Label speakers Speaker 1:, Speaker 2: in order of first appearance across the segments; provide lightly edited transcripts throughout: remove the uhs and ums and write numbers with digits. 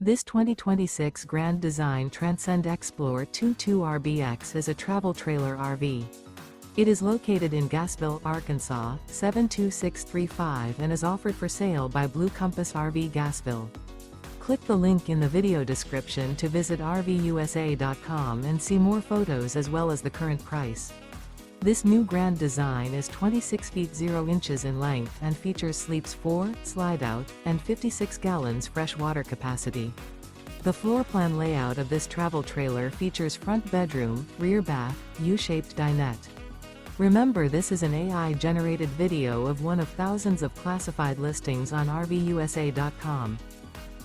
Speaker 1: This 2026 Grand Design Transcend Xplor 22RBX is a travel trailer RV. It is located in Gassville, Arkansas, 72635 and is offered for sale by Blue Compass RV Gassville. Click the link in the video description to visit RVUSA.com and see more photos as well as the current price. This new Grand Design is 26 feet 0 inches in length and features sleeps 4, Slideout, and 56 gallons fresh water capacity. The floor plan layout of this travel trailer features front bedroom, rear bath, U-shaped dinette. Remember, this is an AI-generated video of one of thousands of classified listings on RVUSA.com.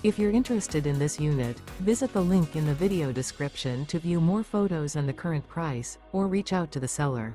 Speaker 1: If you're interested in this unit, visit the link in the video description to view more photos and the current price, or reach out to the seller.